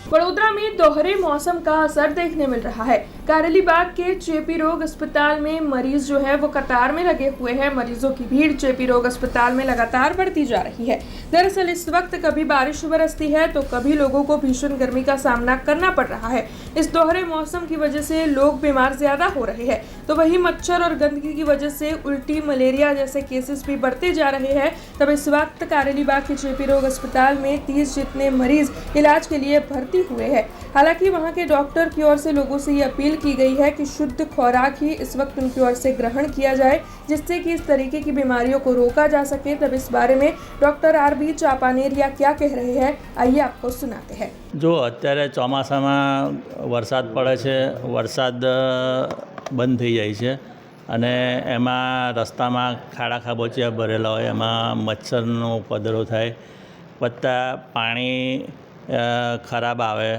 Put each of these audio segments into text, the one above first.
वडोदरा में दोहरे मौसम का असर देखने मिल रहा है। कारेलीबाग के चेपी रोग अस्पताल में मरीज जो है वो कतार में लगे हुए हैं। मरीजों की भीड़ चेपी रोग अस्पताल में लगातार बढ़ती जा रही है। दरअसल इस वक्त कभी बारिश बरसती है तो कभी लोगों को भीषण गर्मी का सामना करना पड़ रहा है। इस दोहरे मौसम की वजह से लोग बीमार ज्यादा हो रहे हैं, तो वहीं मच्छर और गंदगी की वजह से उल्टी, मलेरिया जैसे केसेस भी बढ़ते जा रहे हैं। तब इस वक्त कारेलीबाग के चेपी रोग अस्पताल में 30 जितने मरीज इलाज के लिए भर्ती हुए हैं। हालांकि वहां के डॉक्टर की ओर से लोगों से ये अपील की गई है कि शुद्ध खुराक ही इस वक्त उनकी ओर से ग्रहण किया जाए, जिससे कि इस तरीके की बीमारियों को रोका जा सके। तब इस बारे में डॉक्टर आर.बी. चापानेरिया क्या कह रहे हैं, आइए आपको सुनाते हैं। जो અત્યારે ચોમાસામાં વરસાદ પડે છે, વરસાદ બંધ થઈ જાય છે અને એમાં રસ્તામાં ખાડા ખાબોચિયા ભરેલા હોય, એમાં મચ્છરનો ઉપદ્રવ થાય, વત્તા પાણી ખરાબ આવે,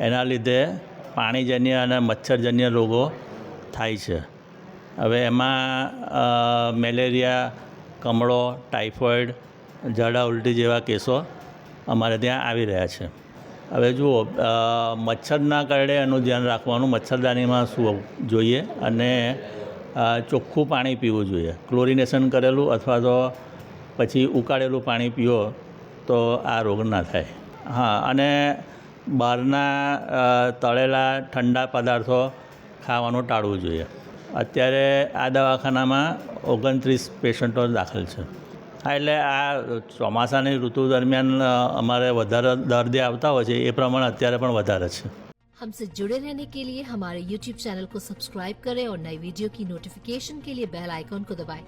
એના લીધે પાણીજન્ય અને મચ્છરજન્ય રોગો થાય છે। હવે એમાં મેલેરિયા, કમળો, ટાઇફોઇડ, ઝાડા ઉલટી જેવા કેસો અમારે ત્યાં આવી રહ્યા છે। હવે જુઓ, મચ્છર ના કરડે એનું ધ્યાન રાખવાનું। મચ્છરદાનીમાં સૂવું જોઈએ અને ચોખ્ખું પાણી પીવું જોઈએ। ક્લોરિનેશન કરેલું અથવા તો પછી ઉકાળેલું પાણી પીવો તો આ રોગ ના થાય। હા, અને બહારના તળેલા ઠંડા પદાર્થો ખાવાનું ટાળવું જોઈએ। અત્યારે આ દવાખાનામાં 29 પેશન્ટો દાખલ છે। હા, એટલે આ ચોમાસાની ઋતુ દરમિયાન અમારે વધારે દર્દી આવતા હોય છે, એ પ્રમાણે અત્યારે પણ વધારે છે। हमसे जुड़े रहने के लिए हमारे YouTube चैनल को सब्सक्राइब करें और नई वीडियो की नोटिफिकेशन के लिए बेल आइकॉन को दबाएं।